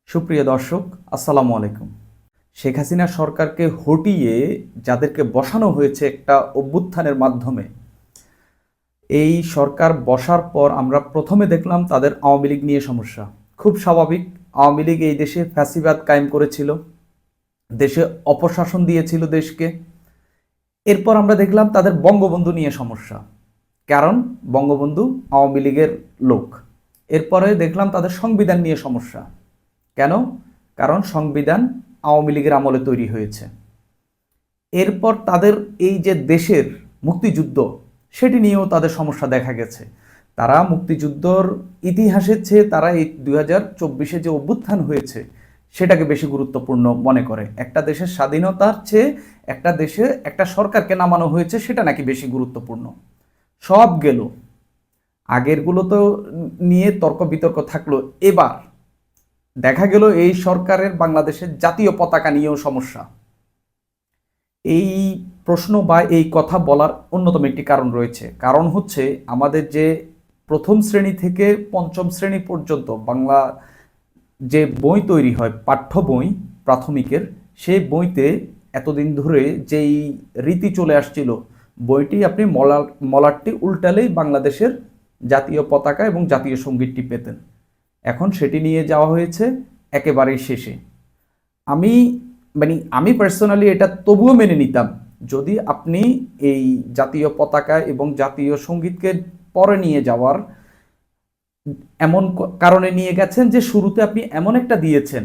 সুপ্রিয় দর্শক, আসসালামু আলাইকুম। শেখ হাসিনা সরকারকে হটিয়ে যাদেরকে বসানো হয়েছে একটা অভ্যুত্থানের মাধ্যমে, এই সরকার বসার পর আমরা প্রথমে দেখলাম তাদের আওয়ামী লীগ নিয়ে সমস্যা। খুব স্বাভাবিক, আওয়ামী লীগ এই দেশে ফ্যাসিবাদ কায়েম করেছিল, দেশে অপশাসন দিয়েছিল দেশকে। এরপর আমরা দেখলাম তাদের বঙ্গবন্ধু নিয়ে সমস্যা, কারণ বঙ্গবন্ধু আওয়ামী লীগের লোক। এরপরে দেখলাম তাদের সংবিধান নিয়ে সমস্যা। কেন? কারণ সংবিধান আওয়ামী লীগের আমলে তৈরি হয়েছে। এরপর তাদের এই যে দেশের মুক্তিযুদ্ধ, সেটি নিয়েও তাদের সমস্যা দেখা গেছে। তারা মুক্তিযুদ্ধর ইতিহাসের চেয়ে তারা এই 2024-এ যে অভ্যুত্থান হয়েছে সেটাকে বেশি গুরুত্বপূর্ণ মনে করে। একটা দেশের স্বাধীনতার চেয়ে একটা দেশে একটা সরকারকে নামানো হয়েছে সেটা নাকি বেশি গুরুত্বপূর্ণ। সব গেল, আগেরগুলো তো নিয়ে তর্ক বিতর্ক থাকলো। এবার দেখা গেল এই সরকারের বাংলাদেশের জাতীয় পতাকা নিয়েও সমস্যা। এই প্রশ্ন বা এই কথা বলার অন্যতম একটি কারণ রয়েছে। কারণ হচ্ছে আমাদের যে প্রথম শ্রেণী থেকে পঞ্চম শ্রেণী পর্যন্ত বাংলা যে বই তৈরি হয়, পাঠ্য বই প্রাথমিকের, সেই বইতে এতদিন ধরে যেই রীতি চলে আসছিল, বইটি আপনি মলাটটি উল্টালেই বাংলাদেশের জাতীয় পতাকা এবং জাতীয় সঙ্গীতটি পেতেন। এখন সেটি নিয়ে যাওয়া হয়েছে একেবারেই শেষে। আমি পার্সোনালি এটা তবুও মেনে নিতাম যদি আপনি এই জাতীয় পতাকা এবং জাতীয় সঙ্গীতকে পরে নিয়ে যাওয়ার এমন কারণে নিয়ে গেছেন যে শুরুতে আপনি এমন একটা দিয়েছেন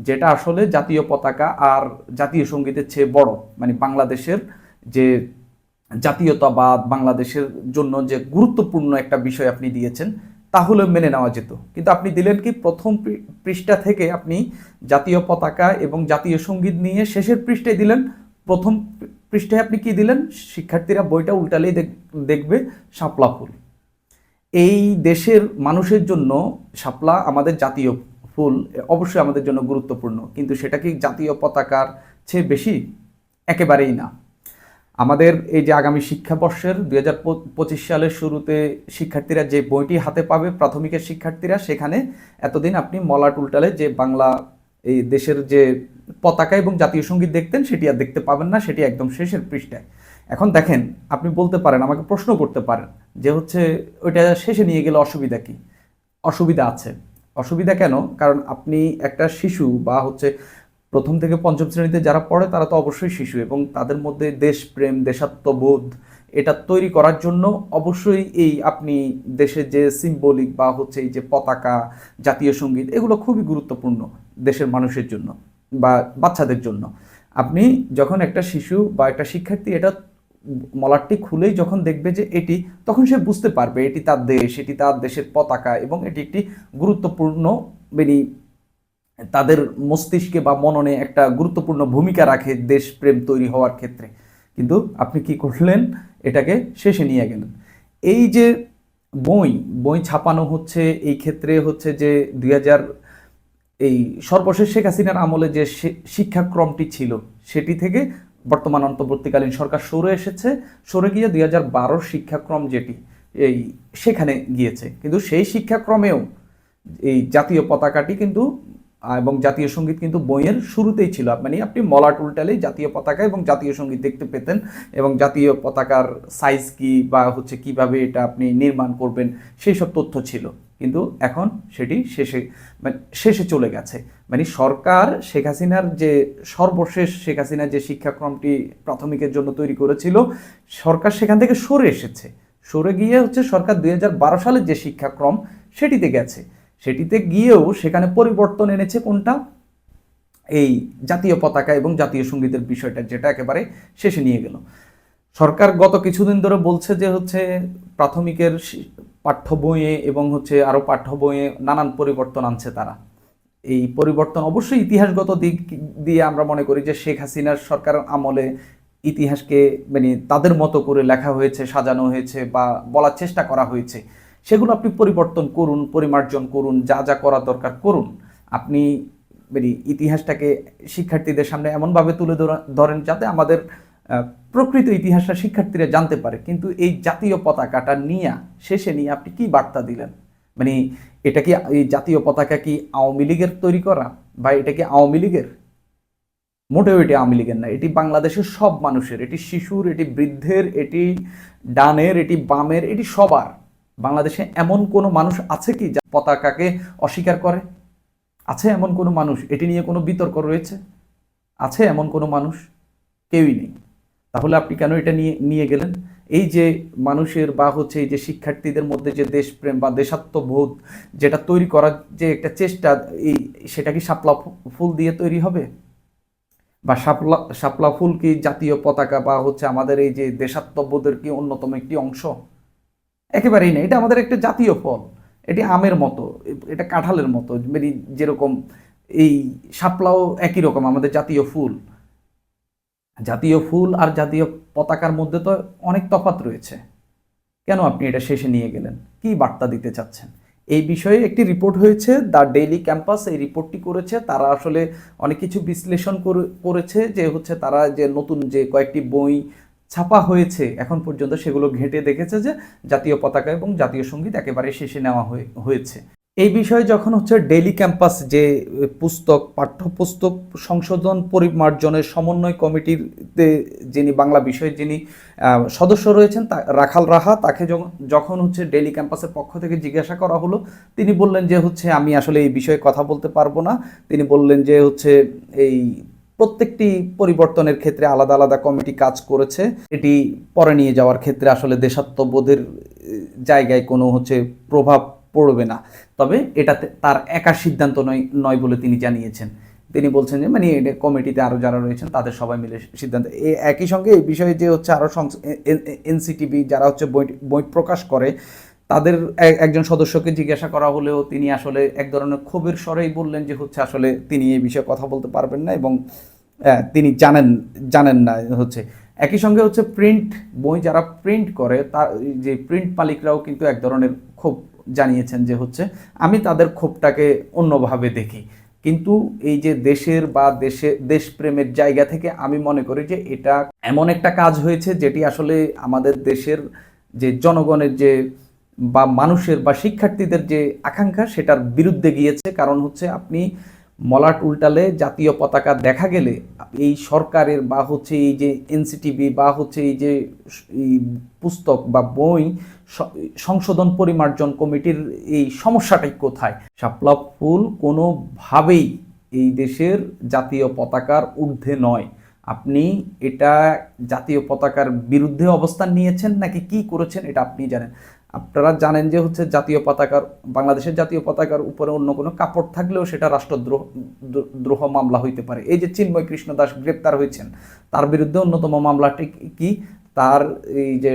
যেটা আসলে জাতীয় পতাকা আর জাতীয় সঙ্গীতের চেয়ে বড়। বাংলাদেশের যে জাতীয়তাবাদ, বাংলাদেশের জন্য যে গুরুত্বপূর্ণ একটা বিষয় আপনি দিয়েছেন, তাহলে মেনে নেওয়া যেত। কিন্তু আপনি দিলেন কি, প্রথম পৃষ্ঠা থেকে আপনি জাতীয় পতাকা এবং জাতীয় সঙ্গীত নিয়ে শেষের পৃষ্ঠায় দিলেন। প্রথম পৃষ্ঠায় আপনি কি দিলেন? শিক্ষার্থীরা বইটা উল্টালেই দেখবে শাপলা ফুল। এই দেশের মানুষের জন্য শাপলা আমাদের জাতীয় ফুল, অবশ্যই আমাদের জন্য গুরুত্বপূর্ণ, কিন্তু সেটা কি জাতীয় পতাকার চেয়ে বেশি? একেবারেই না। আমাদের এই যে আগামী শিক্ষাবর্ষের 2025 সালের শুরুতে শিক্ষার্থীরা যে বইটি হাতে পাবে, প্রাথমিকের শিক্ষার্থীরা, সেখানে এতদিন আপনি মলাট উল্টালে যে বাংলা এই দেশের যে পতাকা এবং জাতীয় সঙ্গীত দেখতেন, সেটি আর দেখতে পাবেন না, সেটি একদম শেষের পৃষ্ঠায়। এখন দেখেন, আপনি বলতে পারেন, আমাকে প্রশ্ন করতে পারেন যে হচ্ছে ওইটা শেষে নিয়ে গেলে অসুবিধা কি? অসুবিধা আছে। অসুবিধা কেন? কারণ আপনি একটা শিশু বা হচ্ছে প্রথম থেকে পঞ্চম শ্রেণীতে যারা পড়ে তারা তো অবশ্যই শিশু, এবং তাদের মধ্যে দেশপ্রেম, দেশাত্মবোধ এটা তৈরি করার জন্য অবশ্যই এই আপনি দেশের যে সিম্বলিক বা হচ্ছে এই যে পতাকা, জাতীয় সঙ্গীত, এগুলো খুবই গুরুত্বপূর্ণ দেশের মানুষের জন্য বা বাচ্চাদের জন্য। আপনি যখন একটা শিশু বা একটা শিক্ষার্থী এটা মলাটটি খুলেই যখন দেখবে যে এটি, তখন সে বুঝতে পারবে এটি তার দেশ, এটি তার দেশের পতাকা, এবং এটি একটি গুরুত্বপূর্ণ, তাদের মস্তিষ্কে বা মননে একটা গুরুত্বপূর্ণ ভূমিকা রাখে দেশপ্রেম তৈরি হওয়ার ক্ষেত্রে। কিন্তু আপনি কি করলেন? এটাকে শেষে নিয়ে গেলেন। এই যে বই বই ছাপানো হচ্ছে, এই ক্ষেত্রে হচ্ছে যে 2000 এই সর্বশেষ শেখ হাসিনার আমলে যে শিক্ষাক্রমটি ছিল, সেটি থেকে বর্তমান অন্তর্বর্তীকালীন সরকার সরে গিয়ে 2012 শিক্ষাক্রম যেটি এই সেখানে গিয়েছে। কিন্তু সেই শিক্ষাক্রমেও এই জাতীয় পতাকাটি কিন্তু এবং জাতীয় সঙ্গীত কিন্তু বইয়ের শুরুতেই ছিল। আপনি মলাট উল্টালেই জাতীয় পতাকা এবং জাতীয় সঙ্গীত দেখতে পেতেন, এবং জাতীয় পতাকার সাইজ কি বা হচ্ছে কিভাবে এটা আপনি নির্মাণ করবেন সেই সব তথ্য ছিল। কিন্তু এখন সেটি শেষে চলে গেছে। সরকার শেখ হাসিনার যে সর্বশেষ শেখ হাসিনার যে শিক্ষাক্রমটি প্রাথমিকের জন্য তৈরি করেছিল, সরকার সেখান থেকে সরে এসেছে। সরে গিয়ে হচ্ছে সরকার 2012 সালের যে শিক্ষাক্রম সেটিতে গেছে। সেটিতে গিয়েও সেখানে পরিবর্তন এনেছে কোনটা? এই জাতীয় পতাকা এবং জাতীয় সঙ্গীতের বিষয়টা, যেটা একেবারে শেষে নিয়ে গেল। সরকার গত কিছুদিন ধরে বলছে যে হচ্ছে প্রাথমিকের পাঠ্য বইয়ে এবং হচ্ছে আরও পাঠ্য বইয়ে নানান পরিবর্তন আনছে তারা। এই পরিবর্তন অবশ্যই ইতিহাসগত দিক দিয়ে আমরা মনে করি যে শেখ হাসিনার সরকারের আমলে ইতিহাসকে তাদের মতো করে লেখা হয়েছে, সাজানো হয়েছে বা বলার চেষ্টা করা হয়েছে। সেগুলো আপনি পরিবর্তন করুন, পরিমার্জন করুন, যা যা করা দরকার করুন। আপনি ইতিহাসটাকে শিক্ষার্থীদের সামনে এমনভাবে তুলে ধরেন যাতে আমাদের প্রকৃত ইতিহাসটা শিক্ষার্থীরা জানতে পারে। কিন্তু এই জাতীয় পতাকাটা শেষে নিয়ে আপনি কি বার্তা দিলেন? মানে এটা কি, এই জাতীয় পতাকা কি আওয়ামী লীগের তৈরি করা, বা এটা কি আওয়ামী লীগের? মোটেও এটি আওয়ামী লীগের না, এটি বাংলাদেশের সব মানুষের, এটি শিশুর, এটি বৃদ্ধের, এটি ডানের, এটি বামের, এটি সবার। বাংলাদেশে এমন কোনো মানুষ আছে কি যা পতাকাকে অস্বীকার করে? আছে এমন কোনো মানুষ? এটি নিয়ে কোনো বিতর্ক রয়েছে? আছে এমন কোনো মানুষ? কেউই নেই। তাহলে আপনি কেন এটা নিয়ে নিয়ে গেলেন? এই যে মানুষের বা হচ্ছে এই যে শিক্ষার্থীদের মধ্যে যে দেশপ্রেম বা দেশাত্মবোধ যেটা তৈরি করার যে একটা চেষ্টা, এই সেটা কি শাপলা ফুল দিয়ে তৈরি হবে? বা শাপলা শাপলা ফুল কি জাতীয় পতাকা বা হচ্ছে আমাদের এই যে দেশাত্মবোধের কি অন্যতম একটি অংশ? একেবারেই না। এটা আমাদের একটা জাতীয় ফল, এটি আমের মতো, এটা কাঁঠালের মতো, মানে যেরকম এই শাপলাও একই রকম আমাদের জাতীয় ফুল। জাতীয় ফুল আর জাতীয় পতাকার মধ্যে তো অনেক তফাৎ রয়েছে। কেন আপনি এটা শেষে নিয়ে গেলেন? কি বার্তা দিতে চাচ্ছেন? এই বিষয়ে একটি রিপোর্ট হয়েছে, দ্য ডেইলি ক্যাম্পাস এই রিপোর্টটি করেছে। তারা আসলে অনেক কিছু বিশ্লেষণ করেছে, যে হচ্ছে তারা যে নতুন যে কয়েকটি বই ছাপা হয়েছে এখন পর্যন্ত, সেগুলো ঘেঁটে দেখেছে যে জাতীয় পতাকা এবং জাতীয় সঙ্গীত একেবারে শেষে নেওয়া হয়েছে। এই বিষয়ে যখন হচ্ছে ডেইলি ক্যাম্পাস যে পুস্তক, পাঠ্যপুস্তক সংশোধন পরিমার্জনের সমন্বয় কমিটিতে যিনি বাংলা বিষয়ে যিনি সদস্য রয়েছেন, রাখাল রাহা, তাকে যখন হচ্ছে ডেইলি ক্যাম্পাসের পক্ষ থেকে জিজ্ঞাসা করা হলো, তিনি বললেন যে হচ্ছে আমি আসলে এই বিষয়ে কথা বলতে পারবো না। তিনি বললেন যে হচ্ছে এই প্রত্যেকটি পরিবর্তনের ক্ষেত্রে আলাদা আলাদা কমিটি কাজ করেছে, এটি পরে নিয়ে যাওয়ার ক্ষেত্রে আসলে দেশাত্মবোধের জায়গায় কোনো হচ্ছে প্রভাব পড়বে না। তবে এটাতে তার একার সিদ্ধান্ত নয় বলে তিনি জানিয়েছেন। তিনি বলছেন যে মানে এটা কমিটিতে আরও যারা রয়েছেন তাদের সবাই মিলে সিদ্ধান্ত। একই সঙ্গে এই বিষয়ে যে হচ্ছে আরও এনসিটিভি যারা হচ্ছে বই প্রকাশ করে, তাদের একজন সদস্যকে জিজ্ঞাসা করা হলেও তিনি আসলে এক ধরনের ক্ষোভের স্বরেই বললেন যে হচ্ছে আসলে তিনি এই বিষয়ে কথা বলতে পারবেন না, এবং তিনি জানেন না হচ্ছে। একই সঙ্গে হচ্ছে প্রিন্ট বই যারা প্রিন্ট করে, তার যে প্রিন্ট মালিকরাও কিন্তু এক ধরনের ক্ষোভ জানিয়েছেন যে হচ্ছে আমি তাদের ক্ষোভটাকে অন্যভাবে দেখি, কিন্তু এই যে দেশের বা দেশপ্রেমের জায়গা থেকে আমি মনে করি যে এটা এমন একটা কাজ হয়েছে যেটি আসলে আমাদের দেশের যে জনগণের যে বা মানুষের বা শিক্ষার্থীদের যে আকাঙ্ক্ষা সেটার বিরুদ্ধে গিয়েছে। কারণ হচ্ছে আপনি মলাট উল্টালে জাতীয় পতাকা দেখা গেলে এই সরকারের বা হচ্ছে এই যে এনসিটিভি বা হচ্ছে এই যে এই পুস্তক বা বই সংশোধন পরিমার্জন কমিটির এই সমস্যাটাই কোথায়? শাপলা ফুল কোনোভাবেই এই দেশের জাতীয় পতাকার ঊর্ধ্বে নয়। আপনি এটা জাতীয় পতাকার বিরুদ্ধে অবস্থান নিয়েছেন নাকি কি করেছেন এটা আপনি জানেন। আপনারা জানেন যে হচ্ছে জাতীয় পতাকার, বাংলাদেশের জাতীয় পতাকার উপরে অন্য কোনো কাপড় থাকলেও সেটা রাষ্ট্রদ্রোহ মামলা হইতে পারে। এই যে চিন্ময় কৃষ্ণ দাস গ্রেপ্তার হয়েছেন, তার বিরুদ্ধে অন্যতম মামলাটি কি, তার এই যে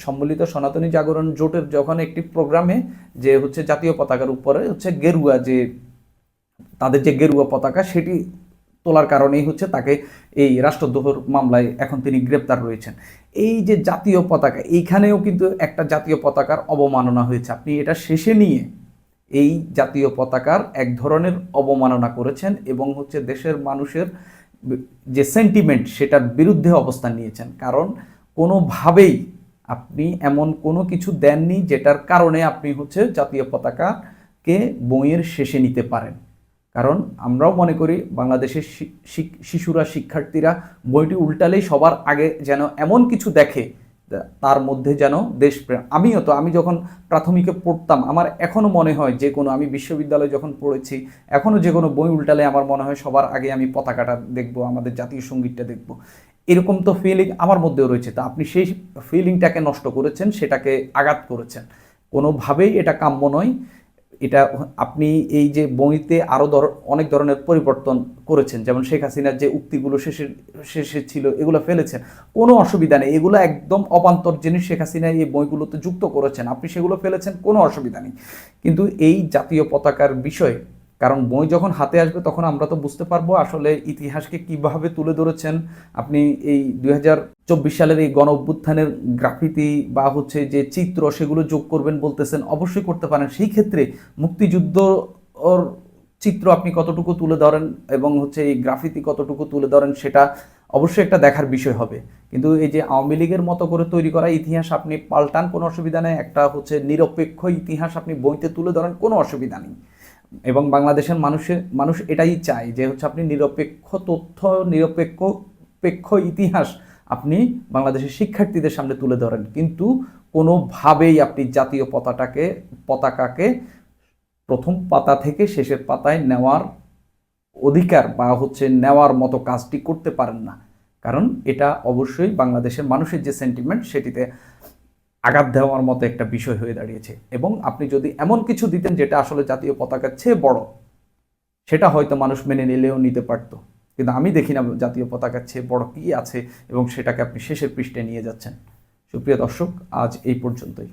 সম্মিলিত সনাতনী জাগরণ জোটের যখন একটি প্রোগ্রামে যে হচ্ছে জাতীয় পতাকার উপরে হচ্ছে গেরুয়া, যে তাদের যে গেরুয়া পতাকা সেটি তোলার কারণেই হচ্ছে তাকে এই রাষ্ট্রদ্রোহের মামলায় এখন তিনি গ্রেপ্তার রয়েছেন। এই যে জাতীয় পতাকা, এইখানেও কিন্তু একটা জাতীয় পতাকার অবমাননা হয়েছে। আপনি এটা শেষে নিয়ে এই জাতীয় পতাকার এক ধরনের অবমাননা করেছেন এবং হচ্ছে দেশের মানুষের যে সেন্টিমেন্ট সেটার বিরুদ্ধে অবস্থান নিয়েছেন। কারণ কোনোভাবেই আপনি এমন কোনো কিছু দেননি যেটার কারণে আপনি হচ্ছে জাতীয় পতাকাকে বইয়ের শেষে নিতে পারেন। কারণ আমরাও মনে করি বাংলাদেশের শিশুরা, শিক্ষার্থীরা বইটি উল্টালেই সবার আগে যেন এমন কিছু দেখে তার মধ্যে যেন দেশপ্রেম। আমি যখন প্রাথমিকে পড়তাম, আমার এখনও মনে হয় যে কোনো, আমি বিশ্ববিদ্যালয়ে যখন পড়েছি, এখনও যে কোনো বই উল্টালে আমার মনে হয় সবার আগে আমি পতাকাটা দেখব, আমাদের জাতীয় সঙ্গীতটা দেখব। এরকম তো ফিলিং আমার মধ্যেও রয়েছে। তা আপনি সেই ফিলিংটাকে নষ্ট করেছেন, সেটাকে আঘাত করেছেন। কোনোভাবেই এটা কাম্য নয়। এটা আপনি এই যে বইতে আরও অনেক ধরনের পরিবর্তন করেছেন, যেমন শেখ হাসিনার যে উক্তিগুলো শেষে ছিল এগুলো ফেলেছেন, কোনো অসুবিধা নেই। এগুলো একদম অবান্তর জিনিস শেখ হাসিনা এই বইগুলোতে যুক্ত করেছেন, আপনি সেগুলো ফেলেছেন, কোনো অসুবিধা নেই। কিন্তু এই জাতীয় পতাকার বিষয়ে, কারণ বই যখন হাতে আসবে তখন আমরা তো বুঝতে পারবো আসলে ইতিহাসকে কিভাবে তুলে ধরেছেন আপনি। এই 2024 সালের এই গণ অভ্যুত্থানের গ্রাফিতি বা হচ্ছে যে চিত্র সেগুলো যোগ করবেন বলতেছেন, অবশ্যই করতে পারেন। সেই ক্ষেত্রে মুক্তিযুদ্ধ ওর চিত্র আপনি কতটুকু তুলে ধরেন এবং হচ্ছে এই গ্রাফিতি কতটুকু তুলে ধরেন সেটা অবশ্যই একটা দেখার বিষয় হবে। কিন্তু এই যে আওয়ামী লীগের মতো করে তৈরি করা ইতিহাস আপনি পাল্টান, কোনো অসুবিধা নেই। একটা হচ্ছে নিরপেক্ষ ইতিহাস আপনি বইতে তুলে ধরেন, কোনো অসুবিধা নেই। এবং বাংলাদেশের মানুষ এটাই চায় যে হচ্ছে আপনি নিরপেক্ষ তথ্য, নিরপেক্ষ ইতিহাস আপনি বাংলাদেশের শিক্ষার্থীদের সামনে তুলে ধরেন, কিন্তু কোনোভাবেই আপনি জাতীয় পতাকাকে প্রথম পাতা থেকে শেষের পাতায় নেওয়ার অধিকার বা হচ্ছে নেওয়ার মতো কাজটি করতে পারেন না। কারণ এটা অবশ্যই বাংলাদেশের মানুষের যে সেন্টিমেন্ট সেটিতে আঘাত দেওয়ার মতো একটা বিষয় হয়ে দাঁড়িয়েছে। এবং আপনি যদি এমন কিছু দিতেন যেটা আসলে জাতীয় পতাকার চেয়ে বড়, সেটা হয়তো মানুষ মেনে নিলেও নিতে পারতো। কিন্তু আমি দেখি না জাতীয় পতাকার চেয়ে বড় কি আছে এবং সেটাকে আপনি শেষের পৃষ্ঠে নিয়ে যাচ্ছেন। সুপ্রিয় দর্শক, আজ এই পর্যন্তই।